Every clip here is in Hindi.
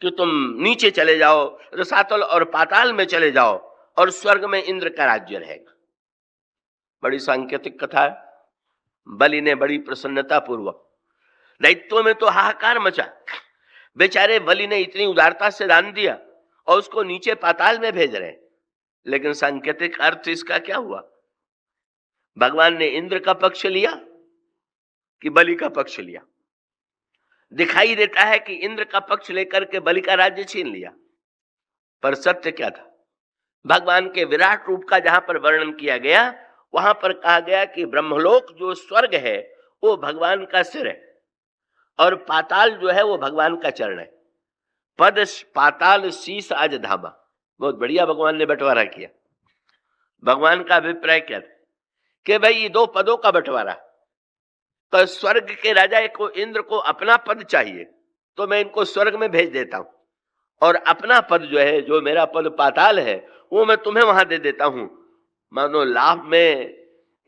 कि तुम नीचे चले जाओ, रसातल और पाताल में चले जाओ और स्वर्ग में इंद्र का राज्य रहेगा। बड़ी सांकेतिक कथा है। बलि ने बड़ी प्रसन्नता पूर्वक, दैत्यों में तो हाहाकार मचा, बेचारे बलि ने इतनी उदारता से दान दिया और उसको नीचे पाताल में भेज रहे हैं। लेकिन सांकेतिक अर्थ इसका क्या हुआ? भगवान ने इंद्र का पक्ष लिया कि बलि का पक्ष लिया? दिखाई देता है कि इंद्र का पक्ष लेकर के बलि का राज्य छीन लिया, पर सत्य क्या था? भगवान के विराट रूप का जहां पर वर्णन किया गया, वहां पर कहा गया कि ब्रह्मलोक जो स्वर्ग है वो भगवान का सिर है और पाताल जो है वो भगवान का चरण है। पद पाताल शीस आज धामा। बहुत बढ़िया भगवान ने बंटवारा किया। भगवान का अभिप्राय क्या था कि भाई ये दो पदों का बंटवारा, तो स्वर्ग के राजा को इंद्र को अपना पद चाहिए तो मैं इनको स्वर्ग में भेज देता हूं, और अपना पद जो है, जो मेरा पद पाताल है, वो मैं तुम्हें वहां दे देता हूं। मानो लाभ में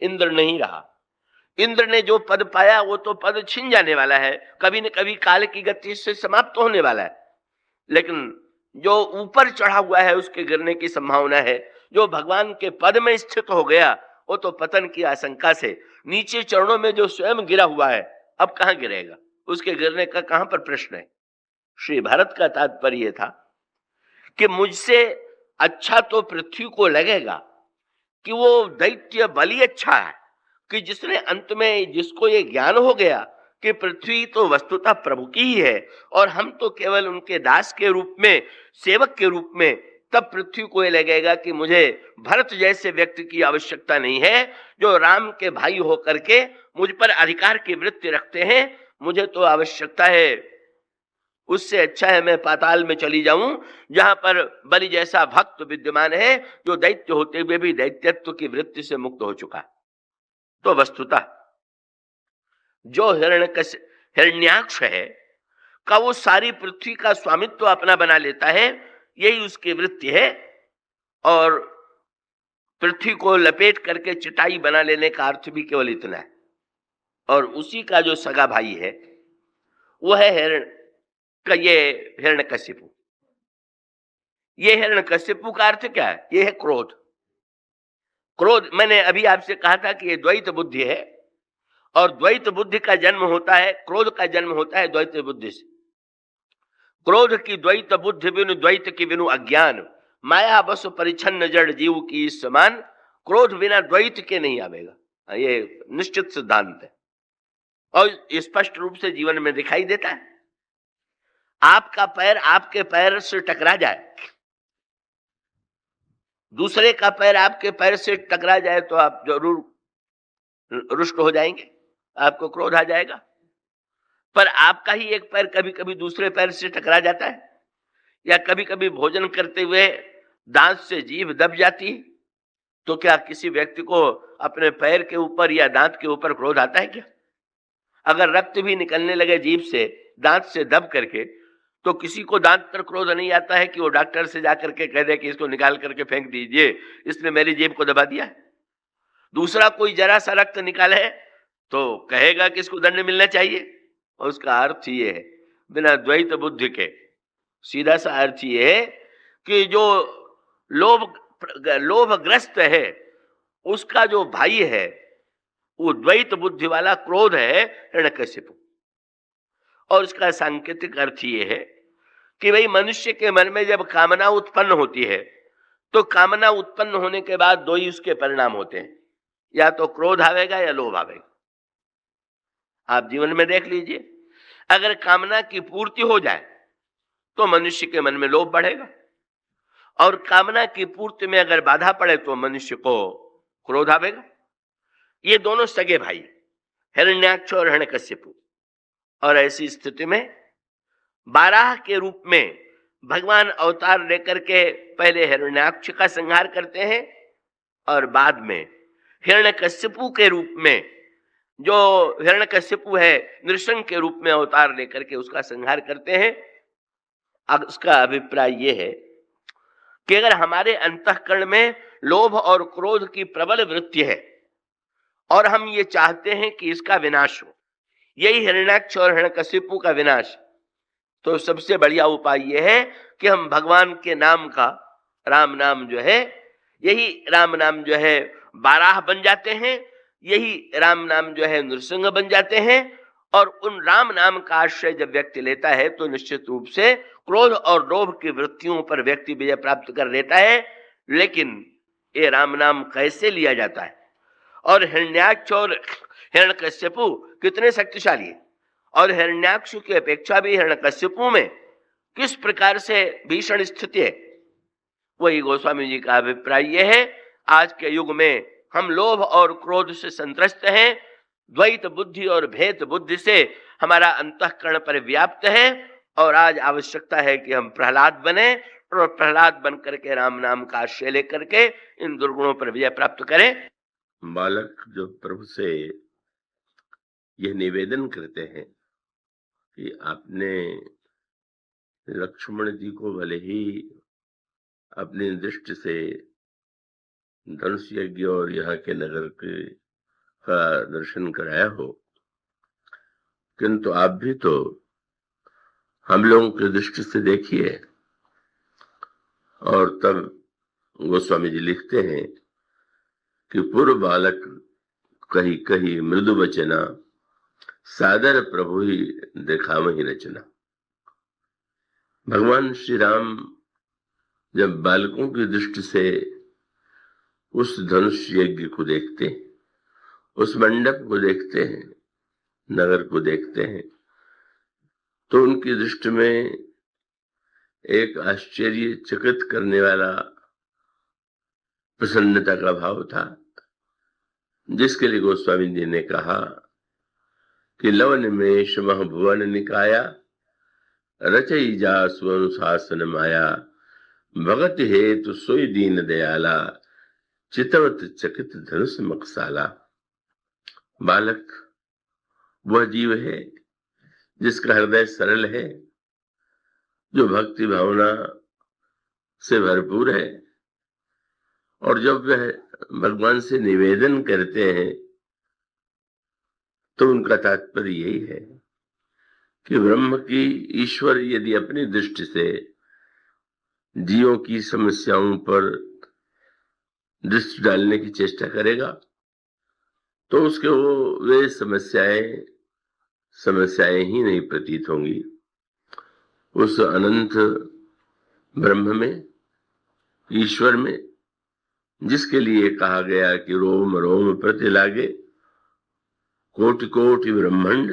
इंद्र नहीं रहा। इंद्र ने जो पद पाया वो तो पद छिन जाने वाला है, कभी न कभी काल की गति से समाप्त होने वाला है। लेकिन जो ऊपर चढ़ा हुआ है उसके गिरने की संभावना है। जो भगवान के पद में स्थित हो गया वो तो पतन की आशंका से नीचे चरणों में जो स्वयं गिरा हुआ है, अब कहां गिरेगा? उसके गिरने का कहां पर प्रश्न है? श्री भारत का तात्पर्य था कि मुझसे अच्छा तो पृथ्वी को लगेगा कि वो दैत्य बलि अच्छा है, कि जिसने अंत में, जिसको ये ज्ञान हो गया कि पृथ्वी तो वस्तुतः प्रभु की ही है और हम तो केवल उनके दास के रूप में, सेवक के रूप में, तब पृथ्वी को ये लगेगा कि मुझे भरत जैसे व्यक्ति की आवश्यकता नहीं है जो राम के भाई होकर के मुझ पर अधिकार की वृत्ति रखते हैं। मुझे तो आवश्यकता है, उससे अच्छा है मैं पाताल में चली जाऊं जहां पर बलि जैसा भक्त विद्यमान है जो दैत्य होते हुए भी दैत्यत्व की वृत्ति से मुक्त हो चुका है। तो वस्तुतः जो हिरण्याक्ष है का वो सारी पृथ्वी का स्वामित्व अपना बना लेता है, यही उसकी वृत्ति है। और पृथ्वी को लपेट करके चटाई बना लेने का अर्थ भी केवल इतना है। और उसी का जो सगा भाई है वो है हिरण्यकशिपु। ये हिरण्यकशिपु का अर्थ क्या है? ये है क्रोध। क्रोध, मैंने अभी आपसे कहा था कि ये द्वैत बुद्धि है और द्वैत बुद्धि का जन्म होता है, क्रोध का जन्म होता है द्वैत बुद्धि से। क्रोध की द्वैत बुद्धि बिनु द्वैत की बिनु अज्ञान, माया बस परिच्छन्न जड़ जीव की समान। क्रोध बिना द्वैत के नहीं आवेगा, ये निश्चित सिद्धांत है और स्पष्ट रूप से जीवन में दिखाई देता है। आपका पैर आपके पैर से टकरा जाए, दूसरे का पैर आपके पैर से टकरा जाए तो आप जरूर रुष्ट हो जाएंगे, आपको क्रोध आ जाएगा। पर आपका ही एक पैर कभी कभी दूसरे पैर से टकरा जाता है, या कभी कभी भोजन करते हुए दांत से जीभ दब जाती है, तो क्या किसी व्यक्ति को अपने पैर के ऊपर या दांत के ऊपर क्रोध आता है क्या? अगर रक्त भी निकलने लगे जीभ से, दांत से दब करके, तो किसी को दांत पर क्रोध नहीं आता है कि वो डॉक्टर से जाकर के कह दे कि इसको निकाल करके फेंक दीजिए, इसने मेरी जीभ को दबा दिया है। दूसरा कोई जरा सा रक्त निकाले तो कहेगा कि इसको दंड मिलना चाहिए। और उसका अर्थ ये है, बिना द्वैत बुद्धि के सीधा सा अर्थ ये है कि जो लोभग्रस्त है उसका जो भाई है वो द्वैत बुद्धि वाला क्रोध है, हिरण्यकशिपु। और इसका सांकेतिक अर्थ ये है कि भाई मनुष्य के मन में जब कामना उत्पन्न होती है तो कामना उत्पन्न होने के बाद दो ही उसके परिणाम होते हैं, या तो क्रोध आवेगा या लोभ आवेगा। आप जीवन में देख लीजिए, अगर कामना की पूर्ति हो जाए तो मनुष्य के मन में लोभ बढ़ेगा, और कामना की पूर्ति में अगर बाधा पड़े तो मनुष्य को क्रोध आवेगा। ये दोनों सगे भाई, हिरण्याक्ष और हिरण्यकशिपु। और ऐसी स्थिति में बाराह के रूप में भगवान अवतार लेकर के पहले हिरण्याक्ष का संहार करते हैं और बाद में हिरण्यकशिपु के रूप में, जो हिरण्यकशिपु है, नृसिंह के रूप में अवतार लेकर के उसका संहार करते हैं। अब उसका अभिप्राय यह है कि अगर हमारे अंतःकरण में लोभ और क्रोध की प्रबल वृत्ति है और हम ये चाहते हैं कि इसका विनाश हो, यही हिरण्याक्ष और हिरण्यकशिपु का विनाश, तो सबसे बढ़िया उपाय यह है कि हम भगवान के नाम का, राम नाम जो है, यही राम नाम जो है बाराह बन जाते हैं, यही राम नाम जो है नृसिंह बन जाते हैं। और उन राम नाम का आश्रय जब व्यक्ति लेता है तो निश्चित रूप से क्रोध और लोभ की वृत्तियों पर व्यक्ति विजय प्राप्त कर लेता है। लेकिन ये राम नाम कैसे लिया जाता है? और हिरण्याक्ष और हिरण्यकश्यपु कितने शक्तिशाली है, और हिरण्याक्ष की अपेक्षा भी हिरण्यकश्यपु में किस प्रकार से भीषण स्थिति है, वही गोस्वामी जी का अभिप्राय यह है। आज के युग में हम लोभ और क्रोध से संत्रस्त हैं, द्वैत बुद्धि और भेद बुद्धि से हमारा अंतःकरण पर व्याप्त है, और आज आवश्यकता है कि हम प्रहलाद बने, और प्रहलाद बन करके राम नाम का आश्रय लेकर के इन दुर्गुणों पर विजय प्राप्त करें। बालक जो प्रभु से यह निवेदन करते हैं कि आपने लक्ष्मण जी को भले ही अपनी दृष्टि से धनुष यज्ञ और यहाँ के नगर के का दर्शन कराया हो, किंतु आप भी तो हम लोगों की दृष्टि से देखिए। और तब गोस्वामी जी लिखते हैं कि पूर्व बालक कही कही मृदु वचना, सादर प्रभु ही दिखावही रचना। भगवान श्री राम जब बालकों की दृष्टि से उस धनुष यज्ञ को देखते हैं, उस मंडप को देखते हैं, नगर को देखते हैं, तो उनकी दृष्टि में एक आश्चर्यचकित करने वाला प्रसन्नता का भाव था, जिसके लिए गोस्वामी जी ने कहा कि लव निमेष महभुवन निकाया, रचई जा स्वनुशासन माया, भगत हेतु सोई दीन दयाला, चितवत चकित धनुष मकसाला। बालक वह जीव है जिसका हृदय सरल है, जो भक्ति भावना से भरपूर है, और जब वह भगवान से निवेदन करते हैं तो उनका तात्पर्य यही है कि ब्रह्म की ईश्वर यदि अपनी दृष्टि से जीवों की समस्याओं पर दृष्टि डालने की चेष्टा करेगा तो उसके वे समस्याएं ही नहीं प्रतीत होंगी। उस अनंत ब्रह्म में, ईश्वर में, जिसके लिए कहा गया कि रोम रोम प्रति लागे, कोटि कोटि ब्रह्मांड,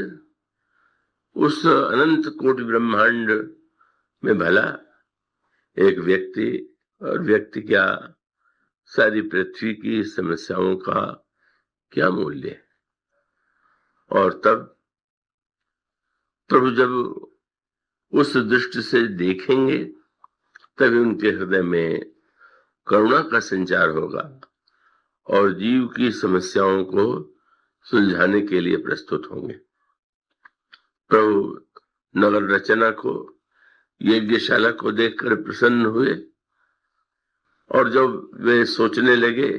उस अनंत कोटि ब्रह्मांड में भला एक व्यक्ति, और व्यक्ति क्या सारी पृथ्वी की समस्याओं का क्या मूल्य है। और तब प्रभु जब उस दृष्टि से देखेंगे तभी उनके हृदय में करुणा का संचार होगा और जीव की समस्याओं को सुलझाने के लिए प्रस्तुत होंगे। प्रभु नगर रचना को, यज्ञशाला को देखकर प्रसन्न हुए, और जब वे सोचने लगे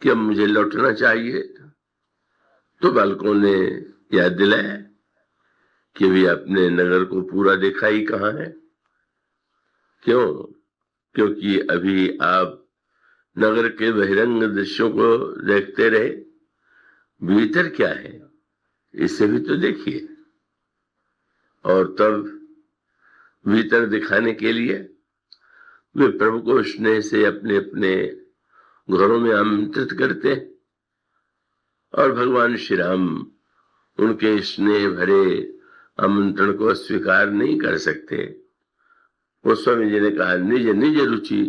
कि अब मुझे लौटना चाहिए तो बालकों ने याद दिलाया कि भी अपने नगर को पूरा देखा ही कहाँ है। क्यों? क्योंकि अभी आप नगर के बहिरंग दृश्यों को देखते रहे, भीतर क्या है इसे भी तो देखिए। और तब भीतर दिखाने के लिए वे प्रभु को स्नेह से अपने अपने घरों में आमंत्रित करते हैं, और भगवान श्री राम उनके स्नेह भरे आमंत्रण को अस्वीकार नहीं कर सकते। गोस्वामी जी ने कहा, निज निज रुचि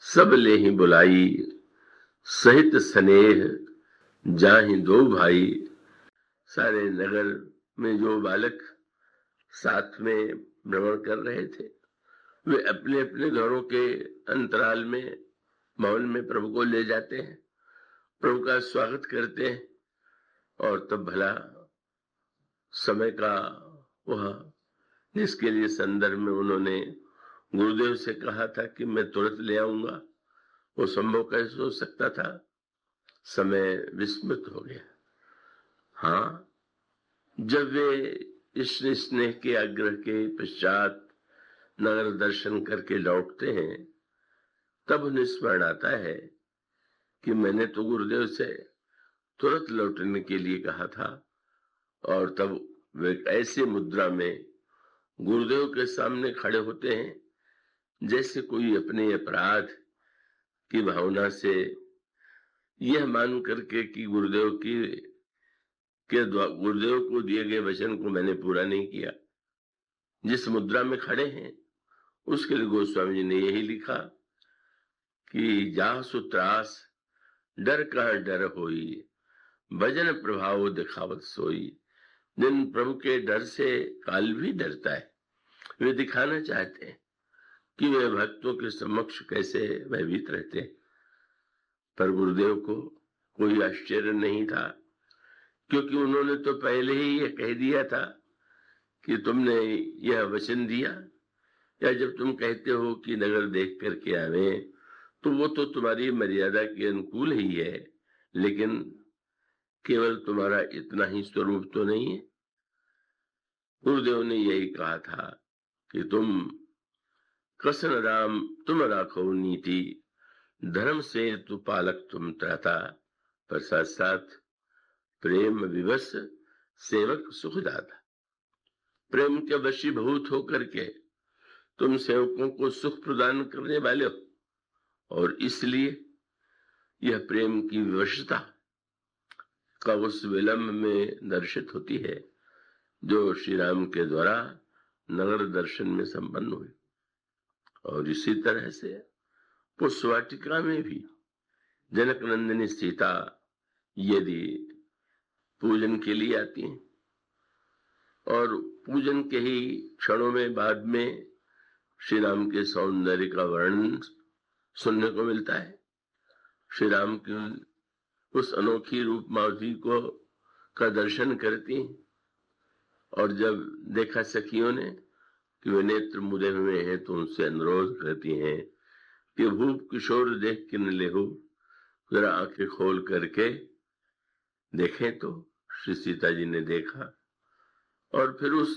सब ले ही बुलाई, सहित स्नेह जाहि दो भाई। सारे नगर में जो बालक साथ में भ्रमण कर रहे थे, वे अपने अपने घरों के अंतराल में, भवन में प्रभु को ले जाते हैं, प्रभु का स्वागत करते हैं, और तब भला समय का वह जिसके लिए संदर्भ में उन्होंने गुरुदेव से कहा था कि मैं तुरंत ले आऊंगा, वो संभव कैसे हो सकता था? समय विस्मृत हो गया। हाँ, जब वे इस स्नेह के आग्रह के पश्चात नगर दर्शन करके लौटते हैं, तब उन्हें स्मरण आता है कि मैंने तो गुरुदेव से तुरंत लौटने के लिए कहा था। और तब वे ऐसे मुद्रा में गुरुदेव के सामने खड़े होते हैं जैसे कोई अपने अपराध की भावना से यह मान करके कि गुरुदेव को दिए गए वचन को मैंने पूरा नहीं किया। जिस मुद्रा में खड़े हैं उसके लिए गोस्वामी जी ने यही लिखा कि जासु त्रास डर कहाँ डर होई, भजन प्रभाव दिखावत सोई। जिन प्रभु के डर से काल भी डरता है, वे दिखाना चाहते हैं कि वे भक्तों के समक्ष कैसे भयभीत रहते हैं। पर गुरुदेव को कोई आश्चर्य नहीं था, क्योंकि उन्होंने तो पहले ही यह कह दिया था कि तुमने यह वचन दिया, या जब तुम कहते हो कि नगर देख करके आवे, तो वो तो तुम्हारी मर्यादा के अनुकूल ही है, लेकिन केवल तुम्हारा इतना ही स्वरूप तो नहीं है। गुरुदेव ने यही कहा था कि तुम कृष्ण राम तुम राखो नीति, धर्म से तू पालक तुम त्राता, पर साथ साथ प्रेम विवश सेवक सुखदाता। प्रेम के वशीभूत होकर के तुम सेवकों को सुख प्रदान करने वाले हो, और इसलिए यह प्रेम की विवशता का उस विलंब में दर्शित होती है जो श्री राम के द्वारा नगर दर्शन में संपन्न हुए। और इसी तरह से पुष्पवाटिका में भी जनक नंदिनी सीता यदि पूजन के लिए आती हैं, और पूजन के ही क्षणों में बाद में श्री राम के सौंदर्य का वर्णन सुनने को मिलता है। श्री राम की उस अनोखी रूप माधुरी को का दर्शन करती हैं, और जब देखा सखियों ने कि वे नेत्र मुदे हुए हैं, तो उनसे अनुरोध करती हैं कि भूप किशोर देख के न लेहु, जरा आंखें खोल करके देखें। तो श्री सीता जी ने देखा, और फिर उस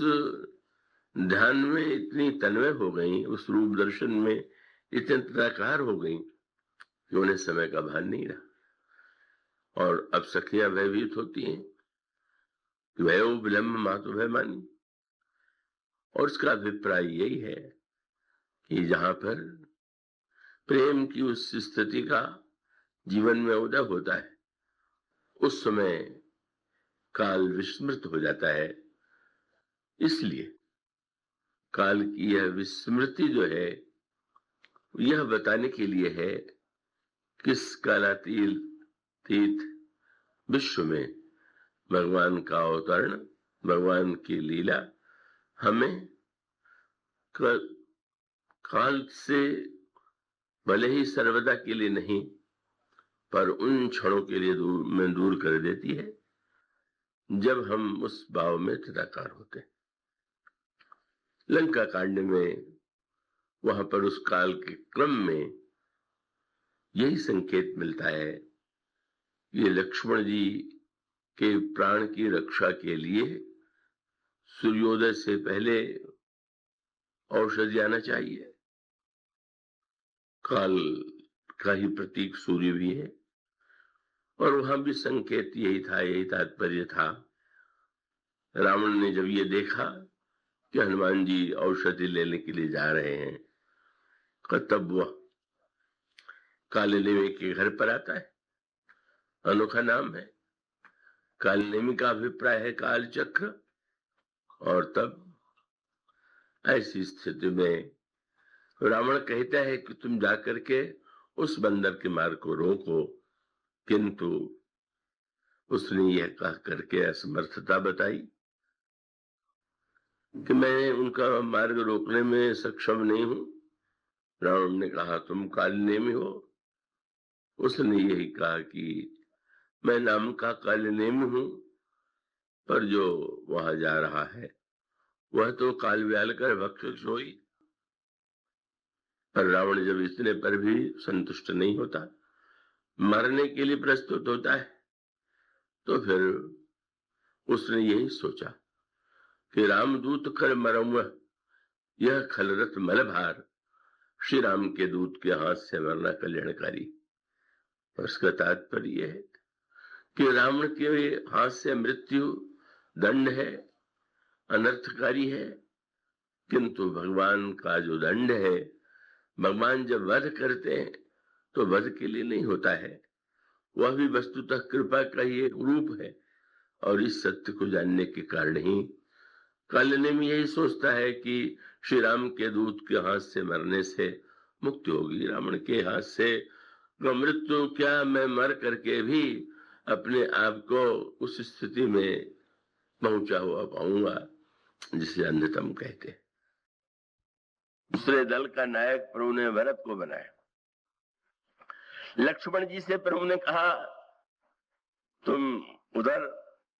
ध्यान में इतनी तन्मय हो गई, उस रूप दर्शन में इतने तदाकार हो गई कि उन्हें समय का भान नहीं रहा। और अब सखियां भयभीत होती हैं कि भयो विलंब मातु भयमानी। और इसका अभिप्राय यही है कि जहां पर प्रेम की उस स्थिति का जीवन में उदय होता है, उस समय काल विस्मृत हो जाता है। इसलिए काल की यह विस्मृति जो है, यह बताने के लिए है किस कालातीत विश्व में भगवान का अवतरण, भगवान की लीला हमें काल से भले ही सर्वदा के लिए नहीं, पर उन क्षणों के लिए दूर कर देती है जब हम उस भाव में तदाकार होते हैं। लंका कांड में वहां पर उस काल के क्रम में यही संकेत मिलता है। ये लक्ष्मण जी के प्राण की रक्षा के लिए सूर्योदय से पहले औषधि आना चाहिए। काल का ही प्रतीक सूर्य भी है, और वहां भी संकेत यही था, यही तात्पर्य था। रावण ने जब ये देखा कि हनुमान जी औषधि लेने के लिए जा रहे हैं, तब वह कालनेमी के घर पर आता है। अनोखा नाम है, कालनेमी का अभिप्राय है काल चक्र। और तब ऐसी स्थिति में रावण कहता है कि तुम जाकर के उस बंदर के मार्ग को रोको, किंतु उसने यह कह करके असमर्थता बताई कि मैं उनका मार्ग रोकने में सक्षम नहीं हूं। रावण ने कहा तुम कालनेमी हो। उसने यही कहा कि मैं नाम का कालनेमी हूं, पर जो वहां जा रहा है वह तो काल व्याल कर भक्षक सोई। पर रावण जब इतने पर भी संतुष्ट नहीं होता, मरने के लिए प्रस्तुत होता है, तो फिर उसने यही सोचा कि रामदूत कर मरऊँ यह खलरत मलभार, श्री राम के दूत के हाथ से मरना कल्याणकारी। उसका तात्पर्य यह है कि रावण के हाथ से मृत्यु दंड है, अनर्थकारी है, किंतु भगवान का जो दंड है, भगवान जब वध करते हैं तो वध के लिए नहीं होता है, वह भी वस्तुतः कृपा का ही एक रूप है। और इस सत्य को जानने के कारण ही कालनेमी यही सोचता है कि श्री राम के दूत के हाथ से मरने से मुक्ति होगी, रावण के हाथ से मृत्यु क्या, मैं मर करके भी अपने आप को उस स्थिति में पहुंचा हुआ पाऊंगा जिसे अन्यतम कहते हैं। दूसरे दल का नायक प्रभु ने भरत को बनाया। लक्ष्मण जी से प्रभु ने कहा तुम उधर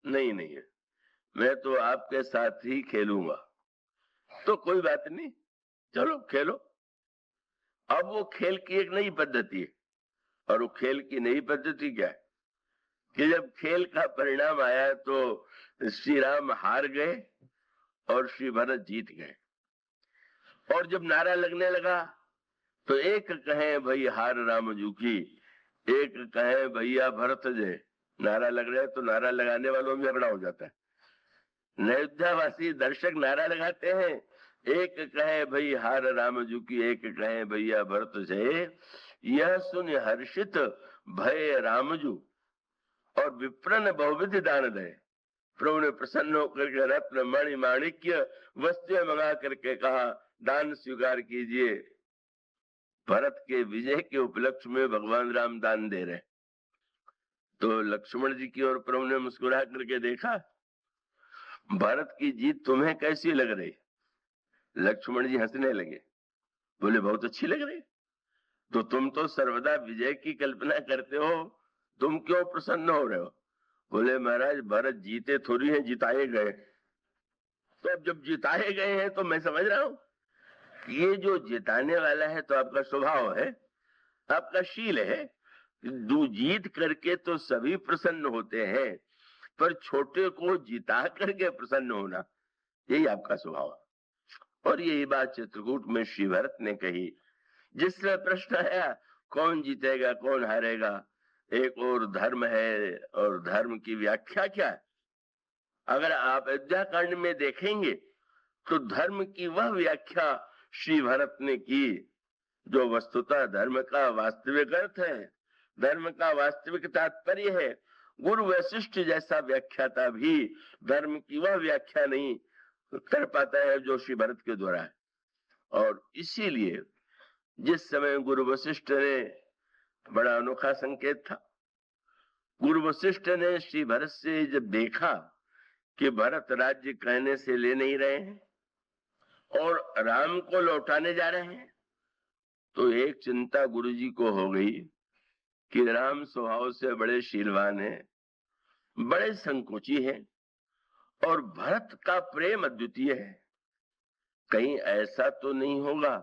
नहीं है, मैं तो आपके साथ ही खेलूंगा। तो कोई बात नहीं, चलो खेलो। अब वो खेल की एक नई पद्धति है, और वो खेल की नई पद्धति क्या है कि जब खेल का परिणाम आया तो श्री राम हार गए और श्री भरत जीत गए। और जब नारा लगने लगा तो एक कहे भाई हार रामजू की, एक कहे भैया भरत जय। नारा लग रहा है तो नारा लगाने वालों में झगड़ा हो जाता है। अयोध्यावासी दर्शक नारा लगाते हैं, एक कहे भाई हार रामजू की, एक कहे भैया भरत जय। यह सुन हर्षित भय रामजू और विप्रन बहुविध दान दे। प्रभु ने प्रसन्न होकर के रत्न मणि माणिक्य वस्तुएं मंगा करके कहा दान स्वीकार कीजिए। भरत के विजय के उपलक्ष्य में भगवान राम दान दे रहे। तो लक्ष्मण जी की ओर प्रभु ने मुस्कुरा करके देखा, भरत की जीत तुम्हें कैसी लग रही? लक्ष्मण जी हंसने लगे, बोले बहुत अच्छी लग रही। तो तुम तो सर्वदा विजय की कल्पना करते हो, तुम क्यों प्रसन्न हो रहे हो? बोले महाराज भरत जीते थोड़ी हैं, जिताए गए। तो अब जब जिताए गए हैं तो मैं समझ रहा हूं ये जो जिताने वाला है तो आपका स्वभाव है, आपका शील है। जीत करके तो सभी प्रसन्न होते हैं, पर छोटे को जिता करके प्रसन्न होना यही आपका स्वभाव है। और यही बात चित्रकूट में श्री भरत ने कही। जिसमें प्रश्न आया कौन जीतेगा कौन हारेगा, एक और धर्म है और धर्म की व्याख्या क्या है। अगर आप अयोध्या कांड में देखेंगे तो धर्म की वह व्याख्या श्री भरत ने की जो वस्तुतः धर्म का वास्तविक अर्थ है, धर्म का वास्तविक तात्पर्य है। गुरु वशिष्ठ जैसा व्याख्याता भी धर्म की वह व्याख्या नहीं कर पाता है जो श्री भरत के द्वारा है। और इसीलिए जिस समय गुरु वशिष्ठ ने, बड़ा अनोखा संकेत था, गुरु वशिष्ठ ने श्री भरत से जब देखा कि भरत राज्य कहने से ले नहीं रहे हैं और राम को लौटाने जा रहे हैं, तो एक चिंता गुरुजी को हो गई कि राम स्वभाव से बड़े शीलवान हैं, बड़े संकोची हैं और भरत का प्रेम अद्वितीय है। कहीं ऐसा तो नहीं होगा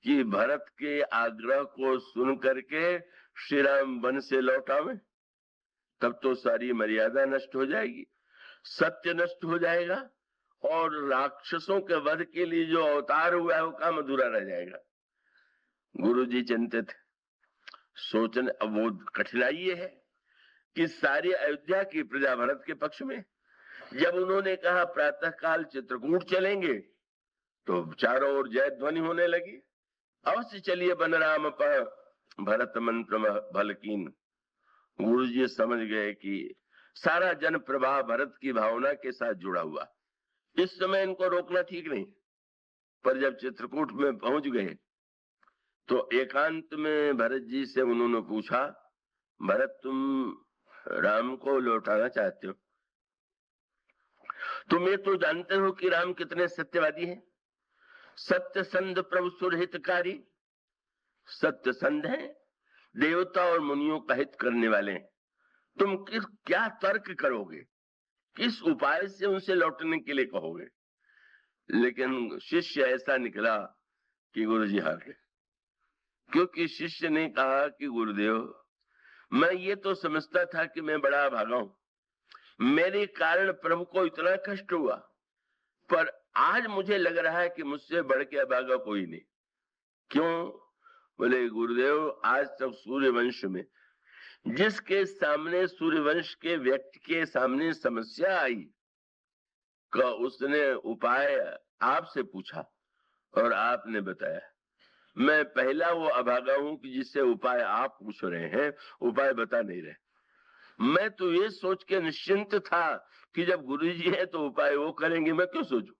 कि भरत के आग्रह को सुन करके श्री राम वन से लौटावे? तब तो सारी मर्यादा नष्ट हो जाएगी, सत्य नष्ट हो जाएगा और राक्षसों के वध के लिए जो अवतार हुआ है वो काम अधूरा रह जाएगा। गुरुजी चिंतित सोचने, अब वो कठिनाई है कि सारी अयोध्या की प्रजा भरत के पक्ष में। जब उन्होंने कहा प्रातः काल चित्रकूट चलेंगे तो चारों ओर जय ध्वनि होने लगी। अवश्य चलिए बनराम पर भरत मंत्र भलकीन। गुरुजी समझ गए कि सारा जन प्रवाह भरत की भावना के साथ जुड़ा हुआ, इस समय इनको रोकना ठीक नहीं। पर जब चित्रकूट में पहुंच गए तो एकांत में भरत जी से उन्होंने पूछा, भरत तुम राम को लौटाना चाहते हो? तुम ये तो जानते हो कि राम कितने सत्यवादी हैं, सत्य संध प्रभु सुरहितकारी। सत्य संध है, देवता और मुनियों का हित करने वाले हैं। तुम क्या तर्क करोगे, किस उपाय से उनसे लौटने के लिए कहोगे? लेकिन शिष्य ऐसा निकला कि गुरुजी हार गए, क्योंकि शिष्य ने कहा कि गुरुदेव मैं ये तो समझता था कि मैं बड़ा भागा हूं, मेरे कारण प्रभु को इतना कष्ट हुआ, पर आज मुझे लग रहा है कि मुझसे बढ़ के अभागा कोई नहीं। क्यों? बोले गुरुदेव, आज तक सूर्यवंश में जिसके सामने, सूर्यवंश के व्यक्ति के सामने समस्या आई का उसने उपाय आपसे पूछा और आपने बताया। मैं पहला वो अभागा हूं कि जिससे उपाय आप पूछ रहे हैं, उपाय बता नहीं रहे। मैं तो ये सोच के निश्चिंत था कि जब गुरुजी है तो उपाय वो करेंगे, मैं क्यों सोचूं।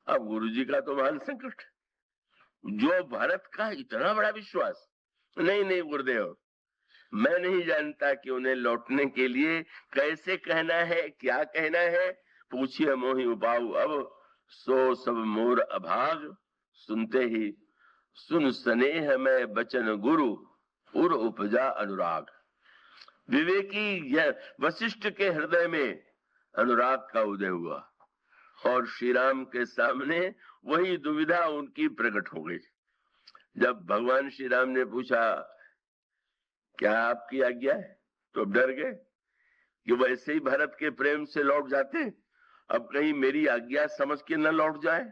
अब गुरुजी का तो महान संकट, जो भरत का इतना बड़ा विश्वास। नहीं नहीं गुरुदेव, मैं नहीं जानता कि उन्हें लौटने के लिए कैसे कहना है, क्या कहना है। पूछिए मोहि उपाऊ अब, सो सब मोर अभाग। सुनते ही सुन स्नेह में बचन गुरु, उर उपजा अनुराग। विवेकी वशिष्ठ के हृदय में अनुराग का उदय हुआ और श्री राम के सामने वही दुविधा उनकी प्रकट हो गई। जब भगवान श्री राम ने पूछा क्या आपकी आज्ञा है, तो अब डर गए कि वैसे ही भरत के प्रेम से लौट जाते, अब कहीं मेरी आज्ञा समझ के न लौट जाए।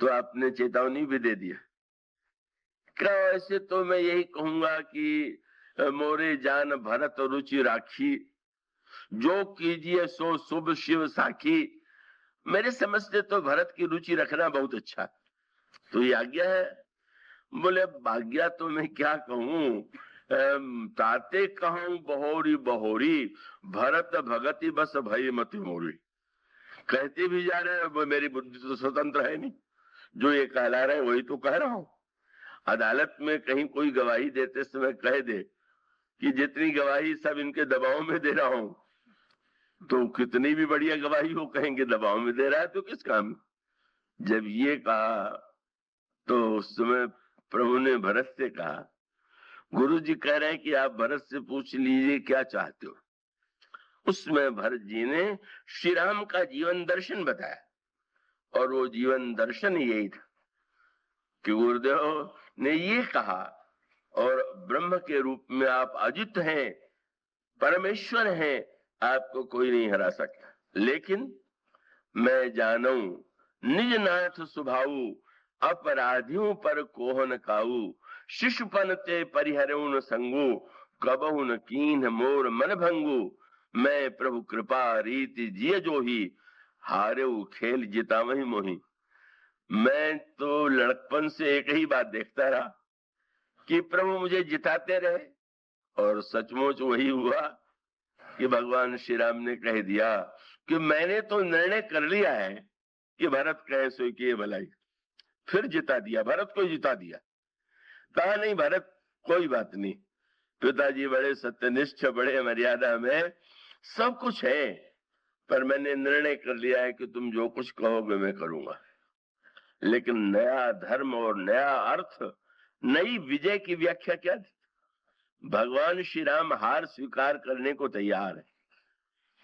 तो आपने चेतावनी भी दे दिया। क्या ऐसे तो मैं यही कहूंगा कि मोरे जान भरत रुचि राखी, जो कीजिए सो शुभ शिव साखी। मेरे समझ से तो भरत की रुचि रखना बहुत अच्छा, तो ये आज्ञा है। बोले आज्ञा तो मैं क्या कहूं, ताते कहूं बहोरी बहोरी, भरत भगति बस भई मति मोरी। कहते भी जा रहे हैं, वो मेरी बुद्धि तो स्वतंत्र है नहीं, जो ये कहला रहे हैं वही तो कह रहा हूं। अदालत में कहीं कोई गवाही देते समय कह दे कि जितनी गवाही सब इनके दबाव में दे रहा हूं, तो कितनी भी बढ़िया गवाही हो कहेंगे दबाव में दे रहा है तो किस काम। जब ये कहा तो उस समय प्रभु ने भरत से कहा, गुरु जी कह रहे हैं कि आप भरत से पूछ लीजिए क्या चाहते हो। उसमें भरत जी ने श्री राम का जीवन दर्शन बताया, और वो जीवन दर्शन यही था कि गुरुदेव ने ये कहा, और ब्रह्म के रूप में आप अजित हैं, परमेश्वर हैं, आपको कोई नहीं हरा सकता। लेकिन मैं जानू निज नाथ सुभाऊ, अपराधियों पर कोहन काऊ। शिशुपन ते परिहरुन संगु, कबहु न कीन्ह मोर मन भंगु। मैं प्रभु कृपा रीति जिय जो ही, हारेउ खेल जितावहि मोहि। मैं तो लड़कपन से एक ही बात देखता रहा कि प्रभु मुझे जिताते रहे, और सचमुच वही हुआ कि भगवान श्री राम ने कह दिया कि मैंने तो निर्णय कर लिया है कि भरत कहे सो किए भलाई। फिर जिता दिया, भरत को जिता दिया। कहा नहीं भरत कोई बात नहीं, पिताजी बड़े सत्यनिष्ठ, बड़े मर्यादा में, सब कुछ है, पर मैंने निर्णय कर लिया है कि तुम जो कुछ कहोगे मैं करूंगा। लेकिन नया धर्म और नया अर्थ, नई विजय की व्याख्या क्या थी? भगवान श्री राम हार स्वीकार करने को तैयार है,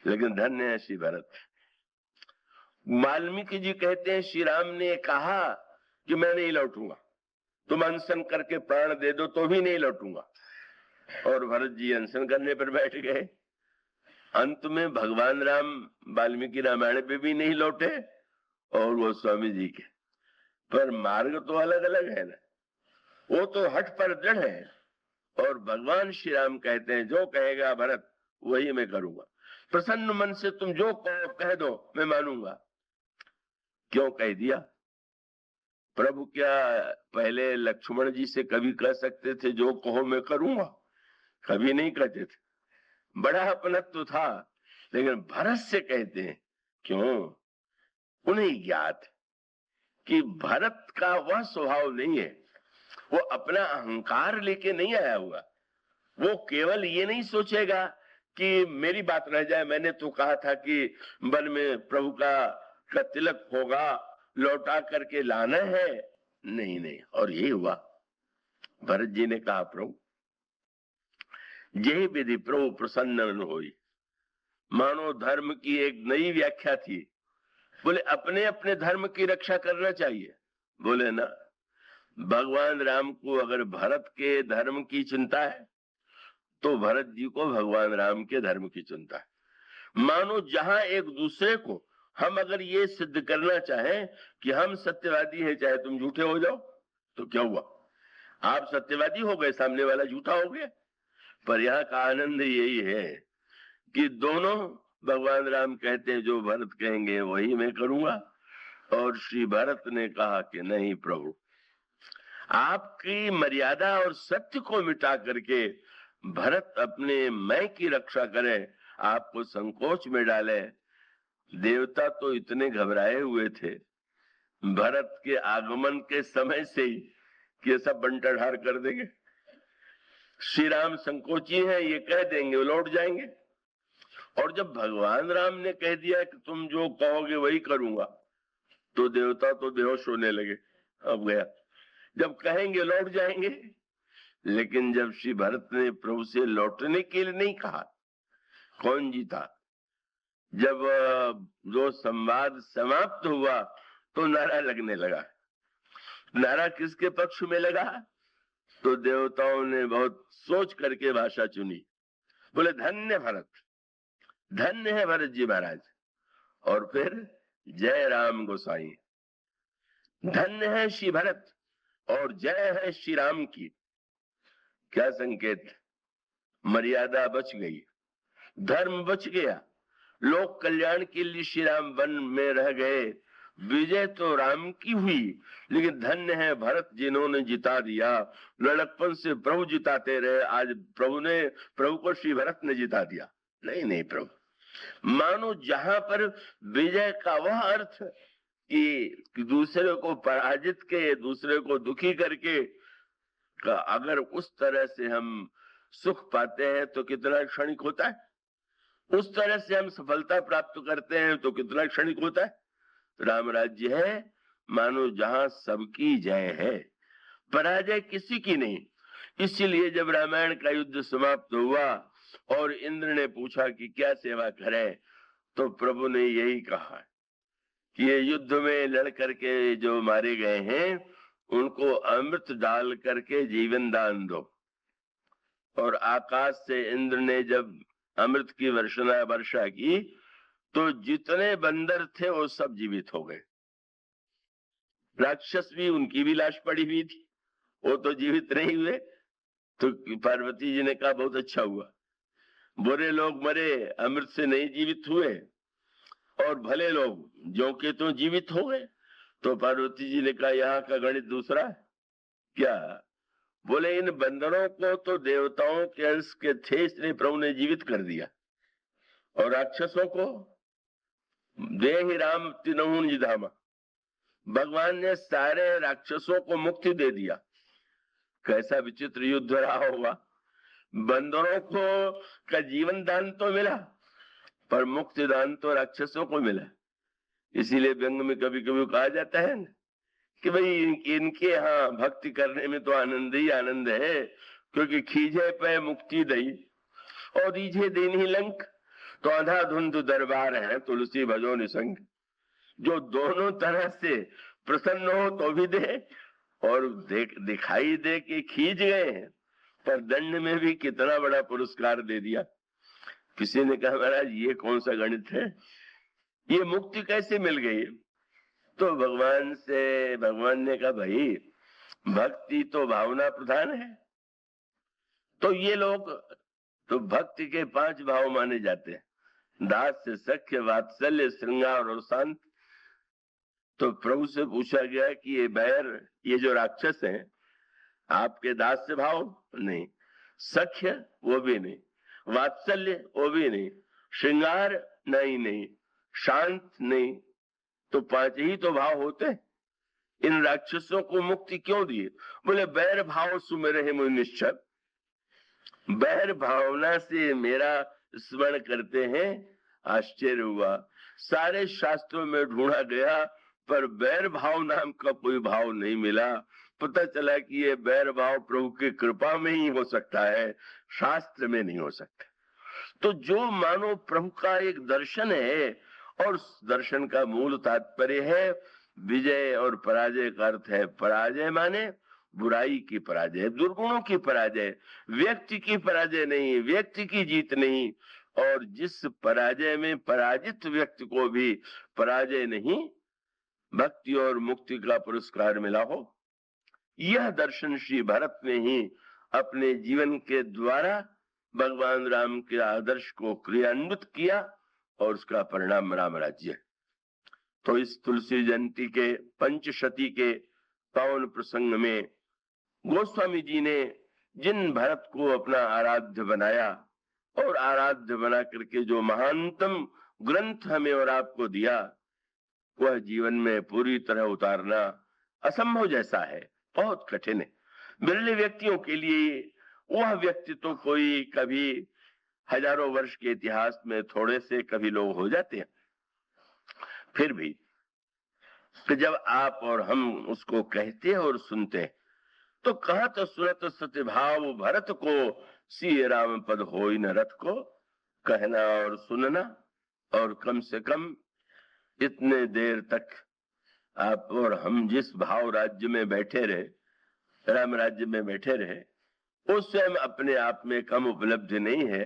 लेकिन धन्य है श्री भरत। वाल्मीकि जी कहते हैं श्री राम ने कहा कि मैं नहीं लौटूंगा, तुम अनशन करके प्राण दे दो तो भी नहीं लौटूंगा, और भरत जी अनशन करने पर बैठ गए। अंत में भगवान राम वाल्मीकि रामायण पे भी नहीं लौटे और वो स्वामी जी के, पर मार्ग तो अलग अलग है ना। वो तो हठ पर दृढ़ है, और भगवान श्री राम कहते हैं जो कहेगा भरत वही मैं करूंगा। प्रसन्न मन से तुम जो कह दो मैं मानूंगा। क्यों कह दिया? प्रभु क्या पहले लक्ष्मण जी से कभी कह सकते थे जो कहो मैं करूंगा? कभी नहीं कहते थे, बड़ा अपनत्व था। लेकिन भरत से कहते हैं, क्यों? उन्हें ज्ञात कि भरत का वह स्वभाव नहीं है, वो अपना अहंकार लेके नहीं आया हुआ। वो केवल ये नहीं सोचेगा कि मेरी बात रह जाए, मैंने तो कहा था कि वन में प्रभु का तिलक होगा, लौटा करके लाना है। नहीं नहीं, और यही हुआ। भरत जी ने कहा प्रभु यही विधि प्रभु प्रसन्न न होई। मानो धर्म की एक नई व्याख्या थी। बोले अपने अपने धर्म की रक्षा करना चाहिए। बोले ना, भगवान राम को अगर भरत के धर्म की चिंता है तो भरत जी को भगवान राम के धर्म की चिंता है। मानो जहां एक दूसरे को हम अगर ये सिद्ध करना चाहें कि हम सत्यवादी हैं, चाहे तुम झूठे हो जाओ, तो क्या हुआ? आप सत्यवादी हो गए, सामने वाला झूठा हो गया। पर यहाँ का आनंद यही है कि दोनों, भगवान राम कहते हैं जो भरत कहेंगे वही मैं करूंगा, और श्री भरत ने कहा कि नहीं प्रभु, आपकी मर्यादा और सत्य को मिटा करके भरत अपने मैं की रक्षा करे, आपको संकोच में डाले। देवता तो इतने घबराए हुए थे भरत के आगमन के समय से ही कि सब बंटाढार कर देंगे, श्री राम संकोची हैं, ये कह देंगे वो लौट जाएंगे। और जब भगवान राम ने कह दिया कि तुम जो कहोगे वही करूंगा, तो देवता तो बेहोश होने लगे। अब गया, जब कहेंगे लौट जाएंगे। लेकिन जब श्री भरत ने प्रभु से लौटने के लिए नहीं कहा, कौन जीता? जब जो संवाद समाप्त हुआ तो नारा लगने लगा। नारा किसके पक्ष में लगा? तो देवताओं ने बहुत सोच करके भाषा चुनी, बोले धन्य भरत, धन्य है भरत जी महाराज। और फिर जय राम गोसाई, धन्य है श्री भरत और जय है श्री राम की। क्या संकेत? मर्यादा बच गई, धर्म बच गया, लोक कल्याण के लिए श्री राम वन में रह गए। विजय तो राम की हुई, लेकिन धन्य है भरत जिन्होंने जिता दिया। लड़कपन से प्रभु जिताते रहे, आज प्रभु को श्री भरत ने जिता दिया। नहीं नहीं प्रभु, मानो जहां पर विजय का वह अर्थ कि दूसरे को पराजित के, दूसरे को दुखी करके, अगर उस तरह से हम सुख पाते हैं तो कितना क्षणिक होता है, उस तरह से हम सफलता प्राप्त करते हैं तो कितना क्षणिक होता है। राम राज्य है मानो जहां सबकी जय है, पराजय किसी की नहीं। इसीलिए जब रामायण का युद्ध समाप्त हुआ और इंद्र ने पूछा कि क्या सेवा करें, तो प्रभु ने यही कहा कि ये युद्ध में लड़ करके जो मारे गए हैं उनको अमृत डाल करके जीवन दान दो। और आकाश से इंद्र ने जब अमृत की वर्षा की तो जितने बंदर थे वो सब जीवित हो गए। राक्षस भी, उनकी भी लाश पड़ी हुई थी, वो तो जीवित नहीं हुए। तो पार्वती जी ने कहा बहुत अच्छा हुआ, बुरे लोग मरे, अमृत से नहीं जीवित हुए, और भले लोग जो के तो जीवित हो गए। तो पार्वती जी ने कहा यहाँ का गणित दूसरा है क्या? बोले इन बंदरों को तो देवताओं के अंश के थे, इसलिए प्रभु ने जीवित कर दिया, और राक्षसों को देहि राम तिनहुन जिधामा, भगवान ने सारे राक्षसों को मुक्ति दे दिया। कैसा विचित्र युद्ध रहा होगा। बंदरों को का जीवन दान तो मिला, पर मुक्ति दान तो राक्षसों को मिला। इसीलिए व्यंग में कभी कभी कहा जाता है कि भाई इनके यहाँ भक्ति करने में तो आनंद ही आनंद है, क्योंकि खींचे पे मुक्ति दई और रीझे देनी लंक, तो अंधाधुंध दरबार है तुलसी भजो निसंग। जो दोनों तरह से प्रसन्न हो तो भी दे और दिखाई दे कि खींच गए हैं, पर दंड में भी कितना बड़ा पुरस्कार दे दिया। किसी ने कहा महाराज ये कौन सा गणित है, ये मुक्ति कैसे मिल गई? तो भगवान ने कहा भाई भक्ति तो भावना प्रधान है। तो ये लोग तो भक्ति के 5 भाव माने जाते हैं, दास्य, सख्य, वात्सल्य, श्रृंगार और शांत। तो प्रभु से पूछा गया कि ये बैर, ये जो राक्षस हैं, आपके दास्य भाव नहीं, सख्य वो भी नहीं, वात्सल्य वो भी नहीं, श्रृंगार नहीं, शांत नहीं, तो 5 ही तो भाव होते। इन राक्षसों को मुक्ति क्यों दिए? बोले बैर भाव सुमेरे मुनि निश्चल, बैर भावना से मेरा स्मरण करते हैं। आश्चर्य हुआ, सारे शास्त्रों में ढूंढा गया पर बैर भाव नाम का कोई भाव नहीं मिला। पता चला कि ये बैर भाव प्रभु की कृपा में ही हो सकता है, शास्त्र में नहीं हो सकता। तो जो मानो प्रभु का एक दर्शन है, और दर्शन का मूल तात्पर्य है विजय, और पराजय का अर्थ है पराजय माने बुराई की पराजय, दुर्गुणों की पराजय, व्यक्ति की पराजय नहीं, व्यक्ति की जीत नहीं। और जिस पराजय में पराजित व्यक्ति को भी पराजय नहीं, भक्ति और मुक्ति का पुरस्कार मिला हो। यह दर्शन श्री भरत ने ही अपने जीवन के द्वारा भगवान राम के आदर्श को क्रियान्वित किया और उसका परिणाम राम राज्य है। तो इस तुलसी जयंती के पंचशती के पावन प्रसंग में गोस्वामी जी ने जिन भरत को अपना आराध्य बनाया और आराध्य बना करके जो महानतम ग्रंथ हमें और आपको दिया, वह जीवन में पूरी तरह उतारना असंभव जैसा है, बहुत कठिन है। बिरले व्यक्तियों के लिए वह व्यक्ति तो कोई कभी हजारों वर्ष के इतिहास में थोड़े से कभी लोग हो जाते हैं, फिर भी कि जब आप और हम उसको कहते हैं और सुनते हैं तो कहत सुरत सत्यभाव भरत को सी राम पद होई न रथ को, कहना और सुनना, और कम से कम इतने देर तक आप और हम जिस भाव राज्य में बैठे रहे, राम राज्य में बैठे रहे, उस स्वयं अपने आप में कम उपलब्धि नहीं है।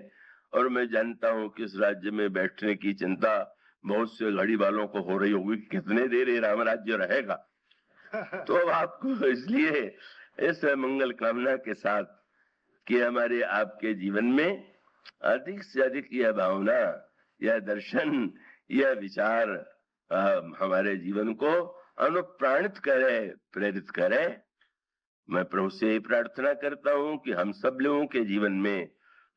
और मैं जानता हूं कि इस राज्य में बैठने की चिंता बहुत से घड़ी वालों को हो रही होगी, कितने देर ये राम राज्य रहेगा। तो आपको इसलिए इस मंगल कामना के साथ कि हमारे आपके जीवन में अधिक से अधिक यह भावना, यह दर्शन, यह विचार हमारे जीवन को अनुप्राणित करे, प्रेरित करे। मैं प्रभु से प्रार्थना करता हूं कि हम सब लोगों के जीवन में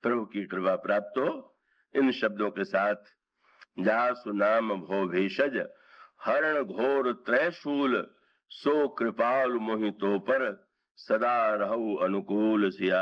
प्रभु की कृपा प्राप्त हो। इन शब्दों के साथ जासु नाम भो भेषज हरण घोर त्रैशूल, सो कृपाल मोहितो पर सदा रहु अनुकूल सिया।